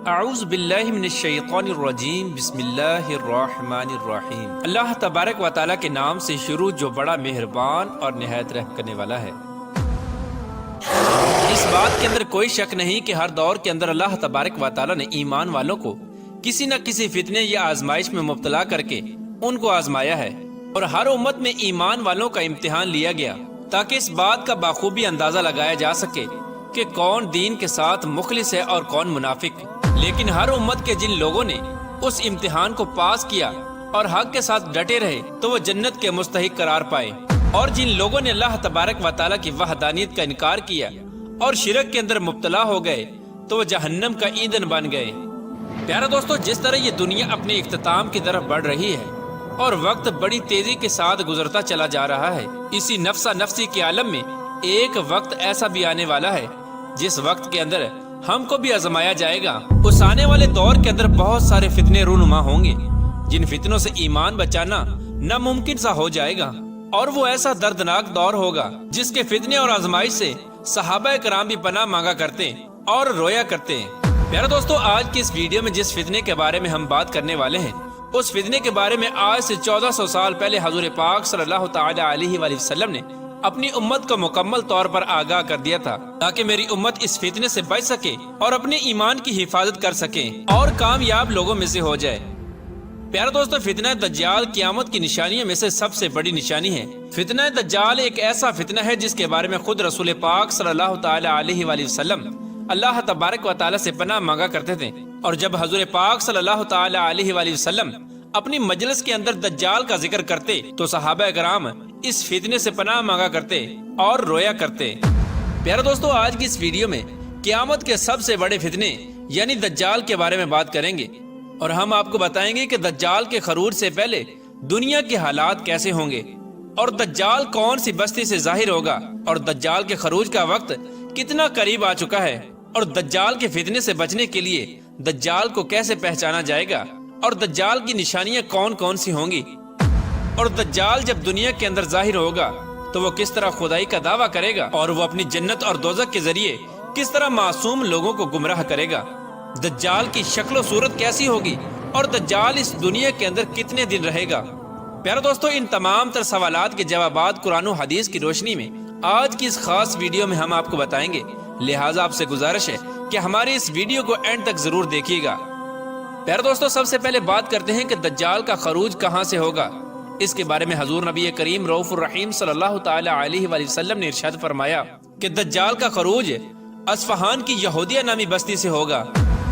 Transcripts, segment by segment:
اعوذ باللہ من الشیطان الرجیم بسم اللہ الرحمن الرحیم۔ اللہ تبارک و تعالیٰ کے نام سے شروع جو بڑا مہربان اور نہایت رحم کرنے والا ہے۔ اس بات کے اندر کوئی شک نہیں کہ ہر دور کے اندر اللہ تبارک و تعالیٰ نے ایمان والوں کو کسی نہ کسی فتنے یا آزمائش میں مبتلا کر کے ان کو آزمایا ہے، اور ہر امت میں ایمان والوں کا امتحان لیا گیا تاکہ اس بات کا بخوبی اندازہ لگایا جا سکے کہ کون دین کے ساتھ مخلص ہے اور کون منافق۔ لیکن ہر امت کے جن لوگوں نے اس امتحان کو پاس کیا اور حق کے ساتھ ڈٹے رہے تو وہ جنت کے مستحق قرار پائے، اور جن لوگوں نے اللہ تبارک و تعالیٰ کی وحدانیت کا انکار کیا اور شرک کے اندر مبتلا ہو گئے تو وہ جہنم کا ایندھن بن گئے۔ پیارے دوستو، جس طرح یہ دنیا اپنے اختتام کی طرف بڑھ رہی ہے اور وقت بڑی تیزی کے ساتھ گزرتا چلا جا رہا ہے، اسی نفسا نفسی کے عالم میں ایک وقت ایسا بھی آنے والا ہے جس وقت کے اندر ہم کو بھی آزمایا جائے گا۔ اس آنے والے دور کے اندر بہت سارے فتنے رونما ہوں گے جن فتنوں سے ایمان بچانا ناممکن سا ہو جائے گا، اور وہ ایسا دردناک دور ہوگا جس کے فتنے اور آزمائش سے صحابہ کرام بھی پناہ مانگا کرتے اور رویا کرتے ہیں۔ پیارے دوستو، آج کی اس ویڈیو میں جس فتنے کے بارے میں ہم بات کرنے والے ہیں، اس فتنے کے بارے میں آج سے 1400 سال پہلے حضور پاک صلی اللہ تعالی علیہ وآلہ وسلم نے اپنی امت کو مکمل طور پر آگاہ کر دیا تھا تاکہ میری امت اس فتنے سے بچ سکے اور اپنے ایمان کی حفاظت کر سکے اور کامیاب لوگوں میں سے ہو جائے۔ پیارے دوستو، فتنہ دجال قیامت کی نشانیوں میں سے سب سے بڑی نشانی ہے۔ فتنہ دجال ایک ایسا فتنہ ہے جس کے بارے میں خود رسول پاک صلی اللہ تعالی علیہ وآلہ وسلم اللہ تبارک و تعالیٰ سے پناہ مانگا کرتے تھے، اور جب حضور پاک صلی اللہ تعالی علیہ وآلہ وسلم اپنی مجلس کے اندر دجال کا ذکر کرتے تو صحابہ کرام اس فتنے سے پناہ مانگا کرتے اور رویا کرتے۔ پیارے دوستو، آج کی اس ویڈیو میں قیامت کے سب سے بڑے فتنے یعنی دجال کے بارے میں بات کریں گے، اور ہم آپ کو بتائیں گے کہ دجال کے خروج سے پہلے دنیا کے حالات کیسے ہوں گے، اور دجال کون سی بستی سے ظاہر ہوگا، اور دجال کے خروج کا وقت کتنا قریب آ چکا ہے، اور دجال کے فتنے سے بچنے کے لیے دجال کو کیسے پہچانا جائے گا، اور دجال کی نشانیاں کون کون سی ہوں گی، اور دجال جب دنیا کے اندر ظاہر ہوگا تو وہ کس طرح خدائی کا دعویٰ کرے گا، اور وہ اپنی جنت اور دوزخ کے ذریعے کس طرح معصوم لوگوں کو گمراہ کرے گا، دجال کی شکل و صورت کیسی ہوگی، اور دجال اس دنیا کے اندر کتنے دن رہے گا۔ پیارے دوستو، ان تمام تر سوالات کے جوابات قرآن و حدیث کی روشنی میں آج کی اس خاص ویڈیو میں ہم آپ کو بتائیں گے، لہٰذا آپ سے گزارش ہے کہ ہماری اس ویڈیو کو اینڈ تک ضرور دیکھیے گا۔ پیارے دوستو، سب سے پہلے بات کرتے ہیں کہ دجال کا خروج کہاں سے ہوگا۔ اس کے بارے میں حضور نبی کریم رؤوف الرحیم صلی اللہ تعالی علیہ وآلہ وسلم نے ارشاد فرمایا کہ دجال کا خروج اصفہان کی یہودیہ نامی بستی سے ہوگا،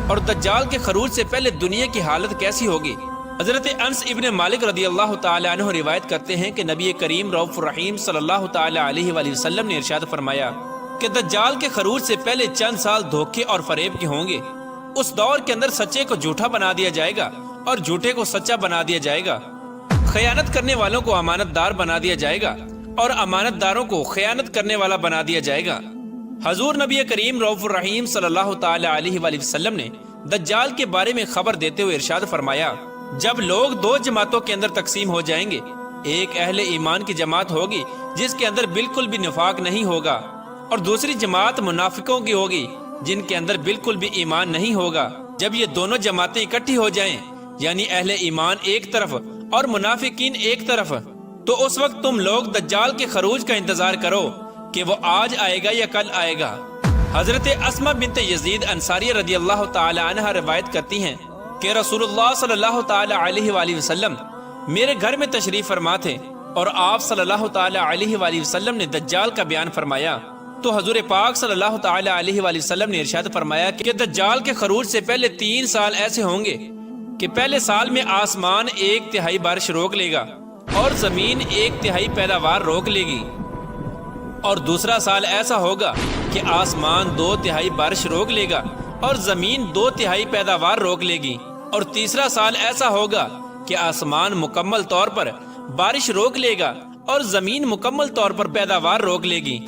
اور دجال کے خروج سے پہلے دنیا کی حالت کیسی ہوگی۔ حضرت انس ابن مالک رضی اللہ تعالی عنہ روایت کرتے ہیں کہ نبی کریم رؤوف الرحیم صلی اللہ تعالی علیہ وآلہ وسلم نے ارشاد فرمایا کہ دجال کے خروج سے پہلے چند سال دھوکے اور فریب کے ہوں گے۔ اس دور کے اندر سچے کو جھوٹا بنا دیا جائے گا اور جھوٹے کو سچا بنا دیا جائے گا، خیانت کرنے والوں کو امانت دار بنا دیا جائے گا اور امانت داروں کو خیانت کرنے والا بنا دیا جائے گا۔ حضور نبی کریم رؤوف الرحیم صلی اللہ تعالی علیہ وآلہ وسلم نے دجال کے بارے میں خبر دیتے ہوئے ارشاد فرمایا، جب لوگ دو جماعتوں کے اندر تقسیم ہو جائیں گے، ایک اہل ایمان کی جماعت ہوگی جس کے اندر بالکل بھی نفاق نہیں ہوگا، اور دوسری جماعت منافقوں کی ہوگی جن کے اندر بالکل بھی ایمان نہیں ہوگا۔ جب یہ دونوں جماعتیں اکٹھی ہو جائیں، یعنی اہل ایمان ایک طرف اور منافقین ایک طرف، تو اس وقت تم لوگ دجال کے خروج کا انتظار کرو کہ وہ آج آئے گا یا کل آئے گا۔ حضرت اسماء بنت یزید انصاریہ رضی اللہ تعالی عنہ روایت کرتی ہیں کہ رسول اللہ صلی اللہ تعالی علیہ وآلہ وسلم میرے گھر میں تشریف فرما تھے، اور آپ صلی اللہ تعالی علیہ وآلہ وسلم نے دجال کا بیان فرمایا، تو حضور پاک صلی اللہ تعالی علیہ وآلہ وسلم نے ارشاد فرمایا کہ دجال کے خروج سے پہلے 3 سال ایسے ہوں گے کہ پہلے سال میں آسمان 1/3 بارش روک لے گا اور زمین 1/3 پیداوار روک لے گی، اور دوسرا سال ایسا ہوگا کہ آسمان 2/3 بارش روک لے گا اور زمین 2/3 پیداوار روک لے گی، اور تیسرا سال ایسا ہوگا کہ آسمان مکمل طور پر بارش روک لے گا اور زمین مکمل طور پر پیداوار روک لے گی،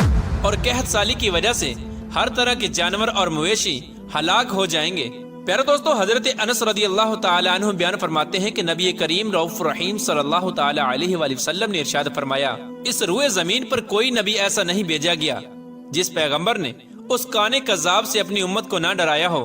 اور قحط سالی کی وجہ سے ہر طرح کے جانور اور مویشی ہلاک ہو جائیں گے۔ پیارے دوستو، حضرت انس رضی اللہ تعالی عنہ بیان فرماتے ہیں کہ نبی کریم رؤوف الرحیم صلی اللہ تعالی علیہ وآلہ وسلم نے ارشاد فرمایا، اس روئے زمین پر کوئی نبی ایسا نہیں بھیجا گیا جس پیغمبر نے اس کانے کذاب سے اپنی امت کو نہ ڈرایا ہو،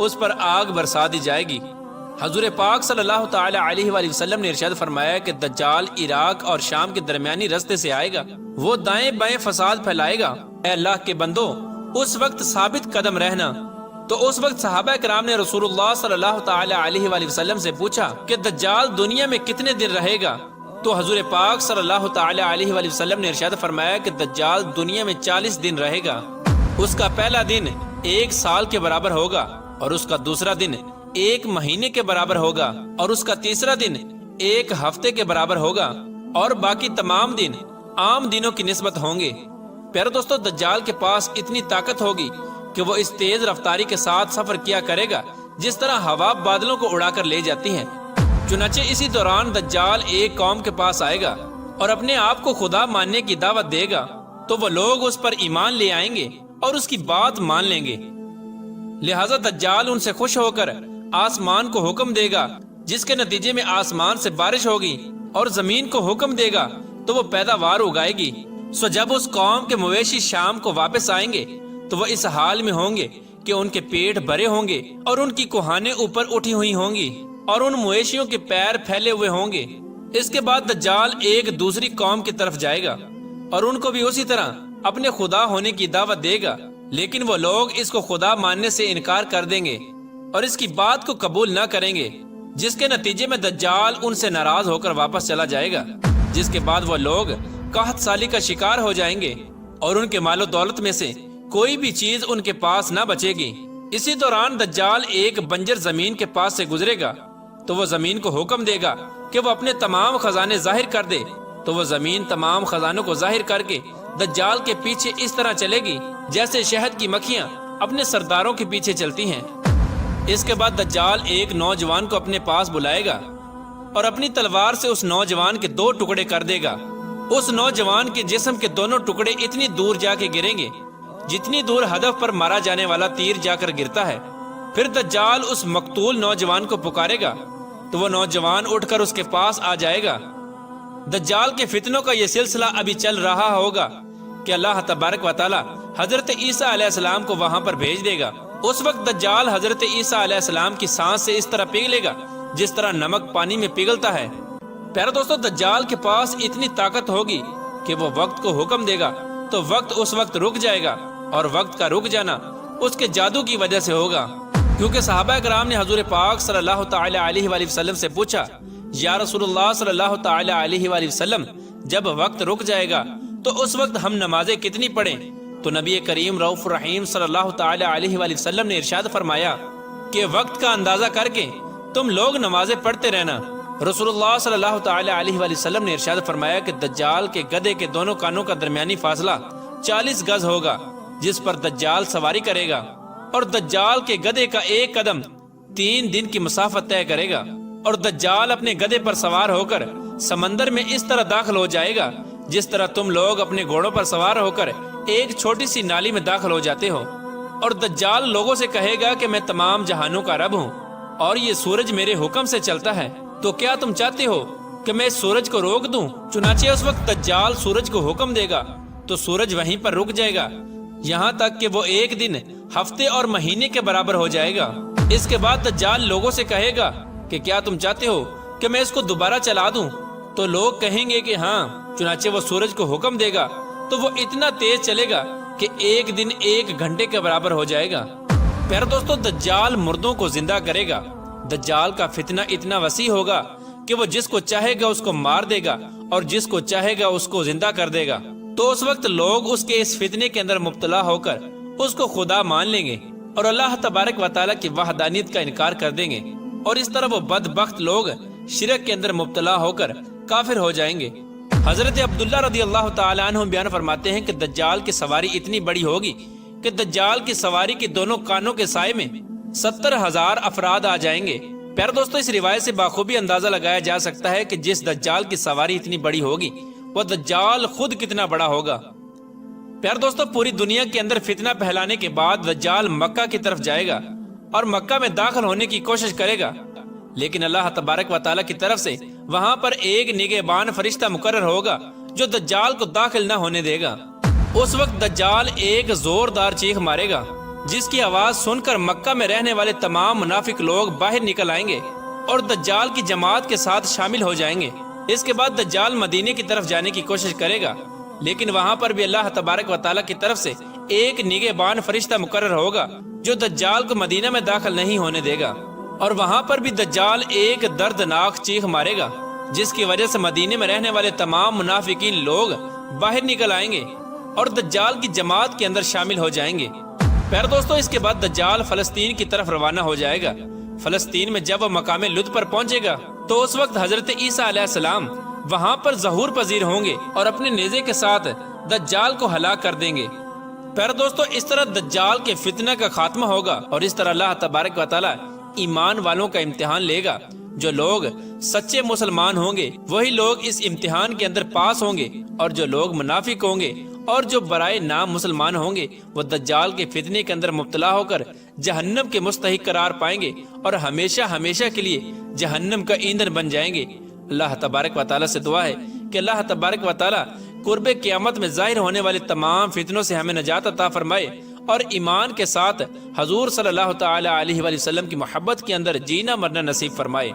اس پر آگ برسا دی جائے گی۔ حضور پاک صلی اللہ تعالی علیہ وآلہ وسلم نے ارشاد فرمایا کہ دجال عراق اور شام کے درمیانی رستے سے آئے گا، وہ دائیں بائیں فساد پھیلائے گا۔ اے اللہ کے بندو، اس وقت ثابت قدم رہنا۔ تو اس وقت صحابہ کرام نے رسول اللہ صلی اللہ تعالی علیہ وآلہ وسلم سے پوچھا کہ دجال دنیا میں کتنے دن رہے گا؟ تو حضور پاک صلی اللہ تعالی علیہ وآلہ وسلم نے ارشاد فرمایا کہ دجال دنیا میں 40 دن رہے گا۔ اس کا پہلا دن 1 سال کے برابر ہوگا، اور اس کا دوسرا دن 1 مہینے کے برابر ہوگا، اور اس کا تیسرا دن 1 ہفتے کے برابر ہوگا، اور باقی تمام دن عام دنوں کی نسبت ہوں گے۔ پیارے دوستو، دجال کے پاس اتنی طاقت ہوگی کہ وہ اس تیز رفتاری کے ساتھ سفر کیا کرے گا جس طرح ہوا بادلوں کو اڑا کر لے جاتی ہے۔ چنانچہ اسی دوران دجال ایک قوم کے پاس آئے گا اور اپنے آپ کو خدا ماننے کی دعوت دے گا، تو وہ لوگ اس پر ایمان لے آئیں گے اور اس کی بات مان لیں گے۔ لہٰذا دجال ان سے خوش ہو کر آسمان کو حکم دے گا، جس کے نتیجے میں آسمان سے بارش ہوگی، اور زمین کو حکم دے گا تو وہ پیداوار اگائے گی۔ سو جب اس قوم کے مویشی شام کو واپس آئیں گے تو وہ اس حال میں ہوں گے کہ ان کے پیٹ بھرے ہوں گے، اور ان کی کوہانیں اوپر اٹھی ہوئی ہوں گی، اور ان مویشیوں کے پیر پھیلے ہوئے ہوں گے۔ اس کے بعد دجال ایک دوسری قوم کی طرف جائے گا اور ان کو بھی اسی طرح اپنے خدا ہونے کی دعوت دے گا، لیکن وہ لوگ اس کو خدا ماننے سے انکار کر دیں گے اور اس کی بات کو قبول نہ کریں گے، جس کے نتیجے میں دجال ان سے ناراض ہو کر واپس چلا جائے گا، جس کے بعد وہ لوگ قحط سالی کا شکار ہو جائیں گے، اور ان کے مال و دولت میں سے کوئی بھی چیز ان کے پاس نہ بچے گی۔ اسی دوران دجال ایک بنجر زمین کے پاس سے گزرے گا، تو وہ زمین کو حکم دے گا کہ وہ اپنے تمام خزانے ظاہر کر دے، تو وہ زمین تمام خزانوں کو ظاہر کر کے دجال کے پیچھے اس طرح چلے گی جیسے شہد کی مکھیاں اپنے سرداروں کے پیچھے چلتی ہیں۔ اس کے بعد دجال ایک نوجوان کو اپنے پاس بلائے گا اور اپنی تلوار سے اس نوجوان کے 2 ٹکڑے کر دے گا۔ اس نوجوان کے جسم کے دونوں ٹکڑے اتنی دور جا کے گریں گے جتنی دور ہدف پر مارا جانے والا تیر جا کر گرتا ہے۔ پھر دجال اس مقتول نوجوان کو پکارے گا تو وہ نوجوان اٹھ کر اس کے پاس آ جائے گا۔ دجال کے فتنوں کا یہ سلسلہ ابھی چل رہا ہوگا کہ اللہ تبارک و تعالی حضرت عیسیٰ علیہ السلام کو وہاں پر بھیج دے گا۔ اس وقت دجال حضرت عیسیٰ علیہ السلام کی سانس سے اس طرح پگھلے گا جس طرح نمک پانی میں پگھلتا ہے۔ پیارے دوستو، دجال کے پاس اتنی طاقت ہوگی کہ وہ وقت کو حکم دے گا تو وقت اس وقت رک جائے گا، اور وقت کا رک جانا اس کے جادو کی وجہ سے ہوگا، کیونکہ صحابہ کرام نے حضور پاک صلی اللہ تعالی علیہ وآلہ وسلم سے پوچھا، یا رسول اللہ صلی اللہ تعالی علیہ وآلہ وسلم، جب وقت رک جائے گا تو اس وقت ہم نمازیں کتنی پڑھیں؟ تو نبی کریم رؤوف الرحیم صلی اللہ تعالی علیہ وآلہ وسلم نے ارشاد فرمایا کہ وقت کا اندازہ کر کے تم لوگ نمازیں پڑھتے رہنا۔ رسول اللہ صلی اللہ تعالی علیہ وآلہ وسلم نے ارشاد فرمایا کہ دجال کے گدھے کے دونوں کانوں کا درمیانی فاصلہ 40 گز ہوگا، جس پر دجال سواری کرے گا، اور دجال کے گدھے کا ایک قدم 3 دن کی مسافت طے کرے گا، اور دجال اپنے گدھے پر سوار ہو کر سمندر میں اس طرح داخل ہو جائے گا جس طرح تم لوگ اپنے گھوڑوں پر سوار ہو کر ایک چھوٹی سی نالی میں داخل ہو جاتے ہو۔ اور دجال لوگوں سے کہے گا کہ میں تمام جہانوں کا رب ہوں اور یہ سورج میرے حکم سے چلتا ہے، تو کیا تم چاہتے ہو کہ میں اس سورج کو روک دوں؟ چنانچہ اس وقت دجال سورج کو حکم دے گا تو سورج وہیں پر رک جائے گا، یہاں تک کہ وہ ایک دن، ہفتے اور مہینے کے برابر ہو جائے گا۔ اس کے بعد دجال لوگوں سے کہے گا کہ کیا تم چاہتے ہو کہ میں اس کو دوبارہ چلا دوں؟ تو لوگ کہیں گے کہ ہاں۔ چنانچہ وہ سورج کو حکم دے گا تو وہ اتنا تیز چلے گا کہ ایک دن 1 گھنٹے کے برابر ہو جائے گا۔ پیارے دوستو، دجال مردوں کو زندہ کرے گا۔ دجال کا فتنہ اتنا وسیع ہوگا کہ وہ جس کو چاہے گا اس کو مار دے گا اور جس کو چاہے گا اس کو زندہ کر دے گا۔ تو اس وقت لوگ اس کے اس فتنے کے اندر مبتلا ہو کر اس کو خدا مان لیں گے اور اللہ تبارک و تعالیٰ کی وحدانیت کا انکار کر دیں گے، اور اس طرح وہ بدبخت لوگ شرک کے اندر مبتلا ہو کر کافر ہو جائیں گے۔ حضرت عبداللہ رضی اللہ تعالیٰ عنہ بیان فرماتے ہیں کہ دجال کی سواری اتنی بڑی ہوگی کہ دجال کی سواری کے دونوں کانوں کے سائے میں 70,000 افراد آ جائیں گے۔ پیارے دوستو، اس روایت سے بخوبی اندازہ لگایا جا سکتا ہے کہ جس دجال کی سواری اتنی بڑی ہوگی وہ دجال خود کتنا بڑا ہوگا۔ پیارے دوستو، پوری دنیا کے اندر فتنہ پھیلانے کے بعد دجال مکہ کی طرف جائے گا اور مکہ میں داخل ہونے کی کوشش کرے گا، لیکن اللہ تبارک و تعالیٰ کی طرف سے وہاں پر ایک نگہبان فرشتہ مقرر ہوگا جو دجال کو داخل نہ ہونے دے گا۔ اس وقت دجال ایک زوردار چیخ مارے گا جس کی آواز سن کر مکہ میں رہنے والے تمام منافق لوگ باہر نکل آئیں گے اور دجال کی جماعت کے ساتھ شامل ہو جائیں گے۔ اس کے بعد دجال مدینے کی طرف جانے کی کوشش کرے گا، لیکن وہاں پر بھی اللہ تبارک و تعالیٰ کی طرف سے ایک نگہبان فرشتہ مقرر ہوگا جو دجال کو مدینہ میں داخل نہیں ہونے دے گا، اور وہاں پر بھی دجال ایک دردناک چیخ مارے گا، جس کی وجہ سے مدینے میں رہنے والے تمام منافقین لوگ باہر نکل آئیں گے اور دجال کی جماعت کے اندر شامل ہو جائیں گے۔ پیارے دوستو، اس کے بعد دجال فلسطین کی طرف روانہ ہو جائے گا۔ فلسطین میں جب وہ مقام لد پر پہنچے گا تو اس وقت حضرت عیسیٰ علیہ السلام وہاں پر ظہور پذیر ہوں گے اور اپنے نیزے کے ساتھ دجال کو ہلاک کر دیں گے۔ پیارے دوستو، اس طرح دجال کے فتنہ کا خاتمہ ہوگا اور اس طرح اللہ تبارک و تعالیٰ ایمان والوں کا امتحان لے گا۔ جو لوگ سچے مسلمان ہوں گے وہی لوگ اس امتحان کے اندر پاس ہوں گے، اور جو لوگ منافق ہوں گے اور جو برائے نام مسلمان ہوں گے وہ دجال کے فتنے کے اندر مبتلا ہو کر جہنم کے مستحق قرار پائیں گے اور ہمیشہ ہمیشہ کے لیے جہنم کا ایندھن بن جائیں گے۔ اللہ تبارک و تعالیٰ سے دعا ہے کہ اللہ تبارک و تعالیٰ قرب قیامت میں ظاہر ہونے والے تمام فتنوں سے ہمیں نجات عطا فرمائے اور ایمان کے ساتھ حضور صلی اللہ تعالی علیہ وآلہ وسلم کی محبت کے اندر جینا مرنا نصیب فرمائے۔